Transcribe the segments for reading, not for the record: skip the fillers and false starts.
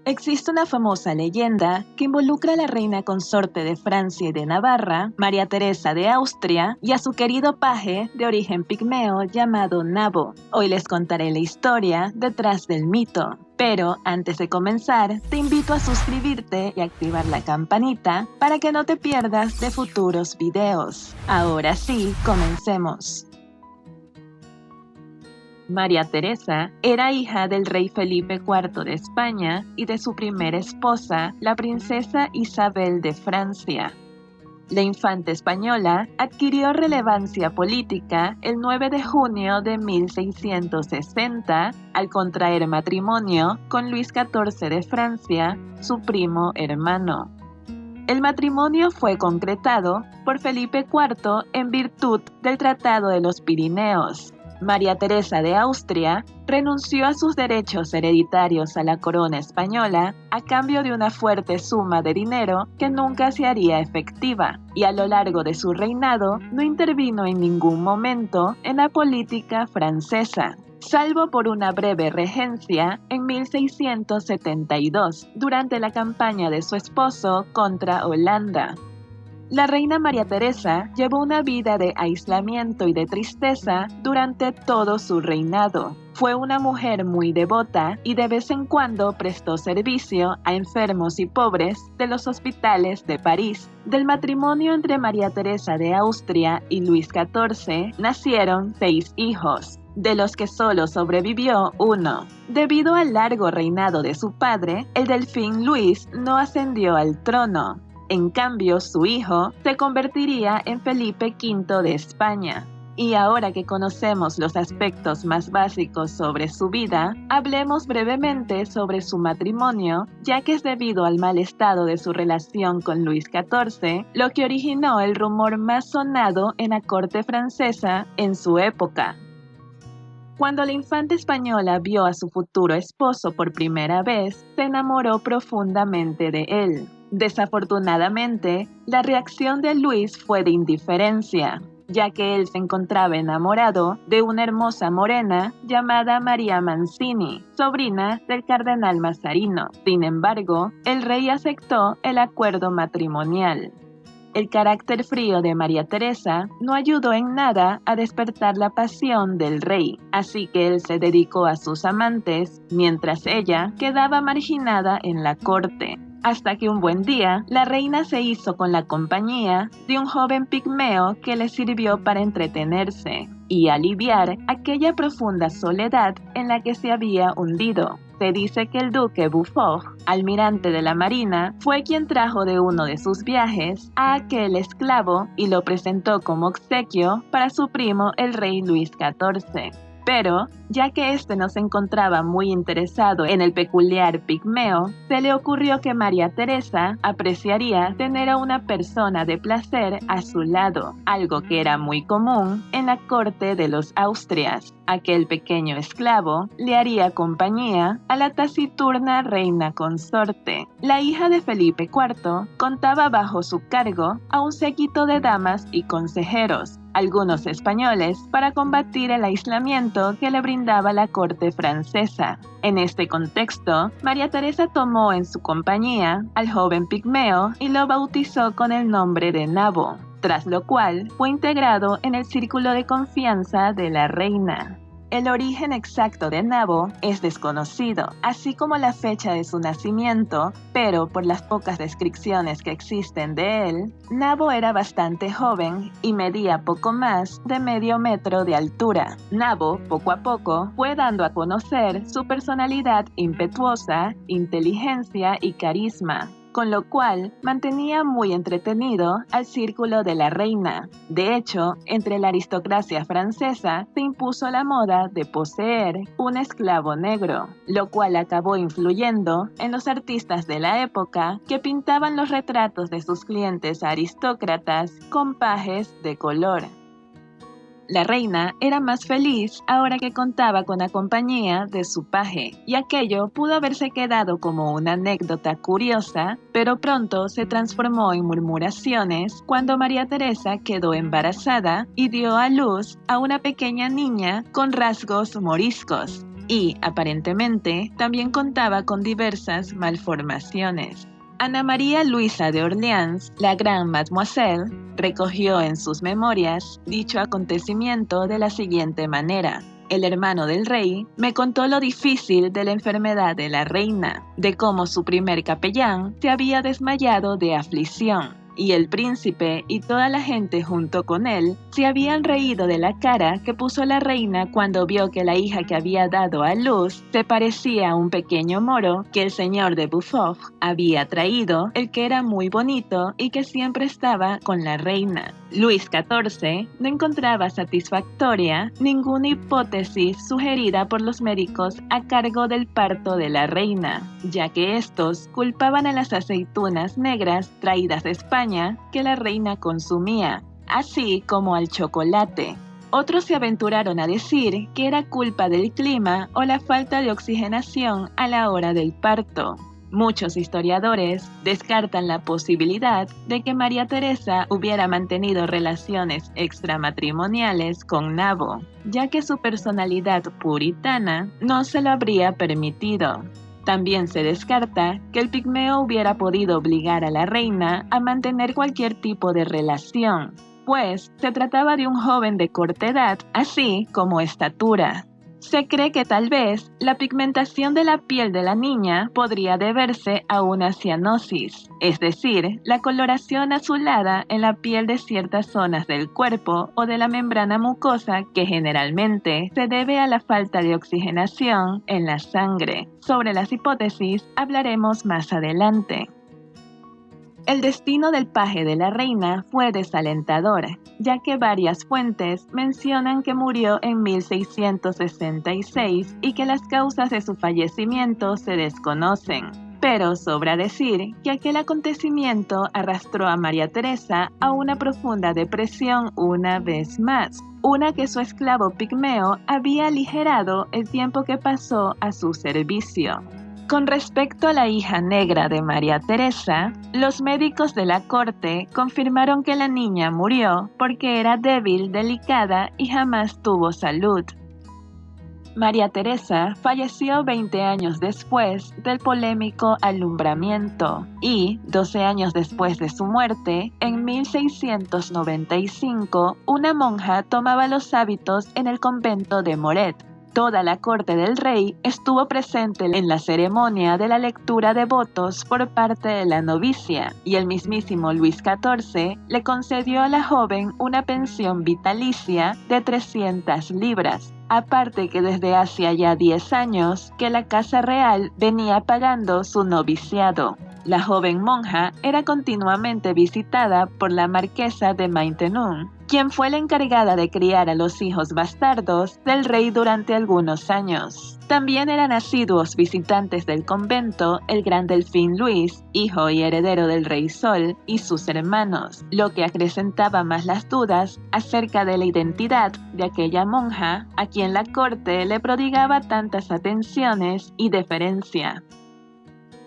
Existe una famosa leyenda que involucra a la reina consorte de Francia y de Navarra, María Teresa de Austria, y a su querido paje de origen pigmeo llamado Nabo. Hoy les contaré la historia detrás del mito. Pero antes de comenzar, te invito a suscribirte y activar la campanita para que no te pierdas de futuros videos. Ahora sí, comencemos. María Teresa era hija del rey Felipe IV de España y de su primera esposa, la princesa Isabel de Francia. La infanta española adquirió relevancia política el 9 de junio de 1660 al contraer matrimonio con Luis XIV de Francia, su primo hermano. El matrimonio fue concretado por Felipe IV en virtud del Tratado de los Pirineos. María Teresa de Austria renunció a sus derechos hereditarios a la corona española a cambio de una fuerte suma de dinero que nunca se haría efectiva, y a lo largo de su reinado no intervino en ningún momento en la política francesa, salvo por una breve regencia en 1672, durante la campaña de su esposo contra Holanda. La reina María Teresa llevó una vida de aislamiento y de tristeza durante todo su reinado. Fue una mujer muy devota y de vez en cuando prestó servicio a enfermos y pobres de los hospitales de París. Del matrimonio entre María Teresa de Austria y Luis XIV nacieron 6 hijos, de los que solo sobrevivió uno. Debido al largo reinado de su padre, el delfín Luis no ascendió al trono. En cambio, su hijo se convertiría en Felipe V de España. Y ahora que conocemos los aspectos más básicos sobre su vida, hablemos brevemente sobre su matrimonio, ya que es debido al mal estado de su relación con Luis XIV, lo que originó el rumor más sonado en la corte francesa en su época. Cuando la infanta española vio a su futuro esposo por primera vez, se enamoró profundamente de él. Desafortunadamente, la reacción de Luis fue de indiferencia, ya que él se encontraba enamorado de una hermosa morena llamada María Mancini, sobrina del cardenal Mazarino. Sin embargo, el rey aceptó el acuerdo matrimonial. El carácter frío de María Teresa no ayudó en nada a despertar la pasión del rey, así que él se dedicó a sus amantes, mientras ella quedaba marginada en la corte. Hasta que un buen día, la reina se hizo con la compañía de un joven pigmeo que le sirvió para entretenerse y aliviar aquella profunda soledad en la que se había hundido. Se dice que el duque Beaufort, almirante de la marina, fue quien trajo de uno de sus viajes a aquel esclavo y lo presentó como obsequio para su primo el rey Luis XIV. Pero, ya que éste no se encontraba muy interesado en el peculiar pigmeo, se le ocurrió que María Teresa apreciaría tener a una persona de placer a su lado, algo que era muy común en la corte de los Austrias. Aquel pequeño esclavo le haría compañía a la taciturna reina consorte. La hija de Felipe IV contaba bajo su cargo a un séquito de damas y consejeros, algunos españoles, para combatir el aislamiento que le brindaba la corte francesa. En este contexto, María Teresa tomó en su compañía al joven pigmeo y lo bautizó con el nombre de Nabo, tras lo cual fue integrado en el círculo de confianza de la reina. El origen exacto de Nabo es desconocido, así como la fecha de su nacimiento, pero por las pocas descripciones que existen de él, Nabo era bastante joven y medía poco más de medio metro de altura. Nabo, poco a poco, fue dando a conocer su personalidad impetuosa, inteligencia y carisma, con lo cual mantenía muy entretenido al círculo de la reina. De hecho, entre la aristocracia francesa se impuso la moda de poseer un esclavo negro, lo cual acabó influyendo en los artistas de la época que pintaban los retratos de sus clientes aristócratas con pajes de color. La reina era más feliz ahora que contaba con la compañía de su paje, y aquello pudo haberse quedado como una anécdota curiosa, pero pronto se transformó en murmuraciones cuando María Teresa quedó embarazada y dio a luz a una pequeña niña con rasgos moriscos. y, aparentemente, también contaba con diversas malformaciones. Ana María Luisa de Orleans, la gran Mademoiselle, recogió en sus memorias dicho acontecimiento de la siguiente manera. El hermano del rey me contó lo difícil de la enfermedad de la reina, de cómo su primer capellán se había desmayado de aflicción, y el príncipe y toda la gente junto con él se habían reído de la cara que puso la reina cuando vio que la hija que había dado a luz se parecía a un pequeño moro que el señor de Beaufort había traído, el que era muy bonito y que siempre estaba con la reina. Luis XIV no encontraba satisfactoria ninguna hipótesis sugerida por los médicos a cargo del parto de la reina, ya que estos culpaban a las aceitunas negras traídas de España que la reina consumía, así como al chocolate. Otros se aventuraron a decir que era culpa del clima o la falta de oxigenación a la hora del parto. Muchos historiadores descartan la posibilidad de que María Teresa hubiera mantenido relaciones extramatrimoniales con Nabo, ya que su personalidad puritana no se lo habría permitido. También se descarta que el pigmeo hubiera podido obligar a la reina a mantener cualquier tipo de relación, pues se trataba de un joven de corta edad, así como estatura. Se cree que tal vez la pigmentación de la piel de la niña podría deberse a una cianosis, es decir, la coloración azulada en la piel de ciertas zonas del cuerpo o de la membrana mucosa que generalmente se debe a la falta de oxigenación en la sangre. Sobre las hipótesis hablaremos más adelante. El destino del paje de la reina fue desalentador, ya que varias fuentes mencionan que murió en 1666 y que las causas de su fallecimiento se desconocen. Pero sobra decir que aquel acontecimiento arrastró a María Teresa a una profunda depresión una vez más, una que su esclavo pigmeo había aligerado el tiempo que pasó a su servicio. Con respecto a la hija negra de María Teresa, los médicos de la corte confirmaron que la niña murió porque era débil, delicada y jamás tuvo salud. María Teresa falleció 20 años después del polémico alumbramiento y, 12 años después de su muerte, en 1695, una monja tomaba los hábitos en el convento de Moret. Toda la corte del rey estuvo presente en la ceremonia de la lectura de votos por parte de la novicia, y el mismísimo Luis XIV le concedió a la joven una pensión vitalicia de 300 libras. Aparte que desde hacía ya 10 años que la Casa Real venía pagando su noviciado. La joven monja era continuamente visitada por la marquesa de Maintenon, quien fue la encargada de criar a los hijos bastardos del rey durante algunos años. También eran asiduos visitantes del convento el gran Delfín Luis, hijo y heredero del rey Sol, y sus hermanos, lo que acrecentaba más las dudas acerca de la identidad de aquella monja a quien la corte le prodigaba tantas atenciones y deferencia.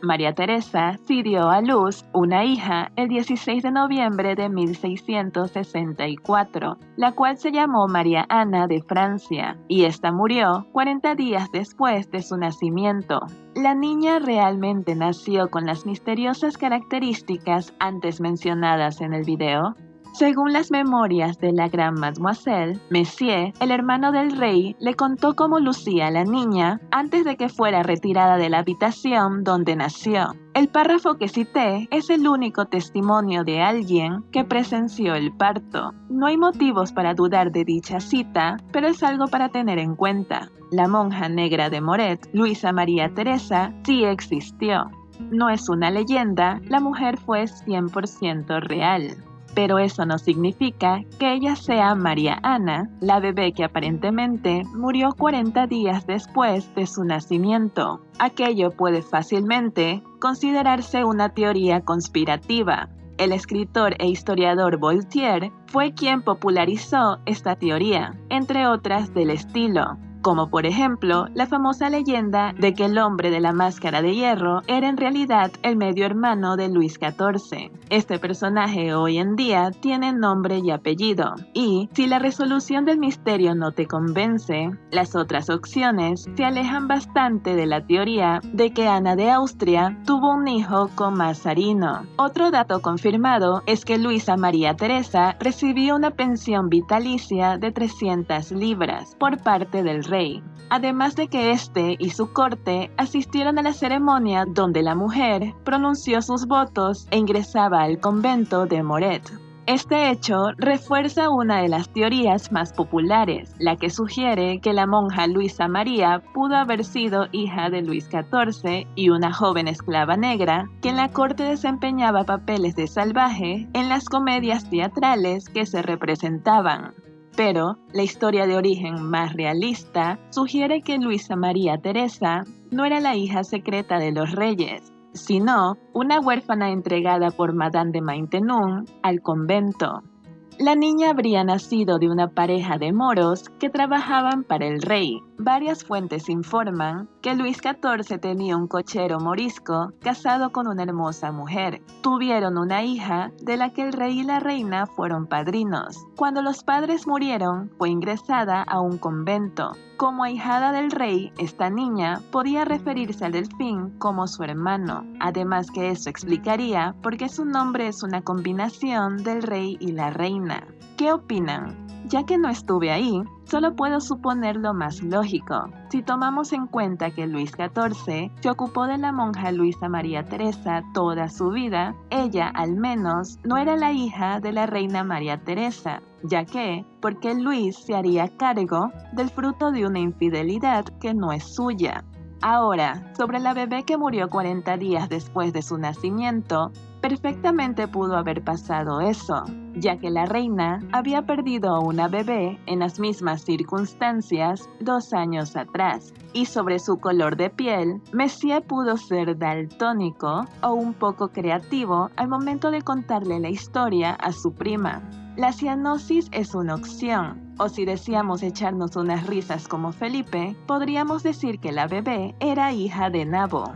María Teresa sí dio a luz una hija el 16 de noviembre de 1664, la cual se llamó María Ana de Francia, y esta murió 40 días después de su nacimiento. La niña realmente nació con las misteriosas características antes mencionadas en el video. Según las memorias de la gran Mademoiselle, Messier, el hermano del rey, le contó cómo lucía la niña antes de que fuera retirada de la habitación donde nació. El párrafo que cité es el único testimonio de alguien que presenció el parto. No hay motivos para dudar de dicha cita, pero es algo para tener en cuenta. La monja negra de Moret, Luisa María Teresa, sí existió. No es una leyenda, la mujer fue 100% real. Pero eso no significa que ella sea María Ana, la bebé que aparentemente murió 40 días después de su nacimiento. Aquello puede fácilmente considerarse una teoría conspirativa. El escritor e historiador Voltaire fue quien popularizó esta teoría, entre otras del estilo: como por ejemplo la famosa leyenda de que el hombre de la máscara de hierro era en realidad el medio hermano de Luis XIV. Este personaje hoy en día tiene nombre y apellido, y si la resolución del misterio no te convence, las otras opciones se alejan bastante de la teoría de que Ana de Austria tuvo un hijo con Mazarino. Otro dato confirmado es que Luisa María Teresa recibió una pensión vitalicia de 300 libras por parte del rey, además de que éste y su corte asistieron a la ceremonia donde la mujer pronunció sus votos e ingresaba al convento de Moret. Este hecho refuerza una de las teorías más populares, la que sugiere que la monja Luisa María pudo haber sido hija de Luis XIV y una joven esclava negra que en la corte desempeñaba papeles de salvaje en las comedias teatrales que se representaban. Pero la historia de origen más realista sugiere que Luisa María Teresa no era la hija secreta de los reyes, sino una huérfana entregada por Madame de Maintenon al convento. La niña habría nacido de una pareja de moros que trabajaban para el rey. Varias fuentes informan que Luis XIV tenía un cochero morisco casado con una hermosa mujer. Tuvieron una hija de la que el rey y la reina fueron padrinos. Cuando los padres murieron, fue ingresada a un convento. Como ahijada del rey, esta niña podía referirse al delfín como su hermano. Además que eso explicaría por qué su nombre es una combinación del rey y la reina. ¿Qué opinan? Ya que no estuve ahí, solo puedo suponer lo más lógico. Si tomamos en cuenta que Luis XIV se ocupó de la monja Luisa María Teresa toda su vida, ella, al menos, no era la hija de la reina María Teresa, ya que, porque Luis se haría cargo del fruto de una infidelidad que no es suya. Ahora, sobre la bebé que murió 40 días después de su nacimiento, perfectamente pudo haber pasado eso, ya que la reina había perdido a una bebé en las mismas circunstancias 2 años atrás. Y sobre su color de piel, Messier pudo ser daltónico o un poco creativo al momento de contarle la historia a su prima. La cianosis es una opción, o si deseamos echarnos unas risas como Felipe, podríamos decir que la bebé era hija de Nabo.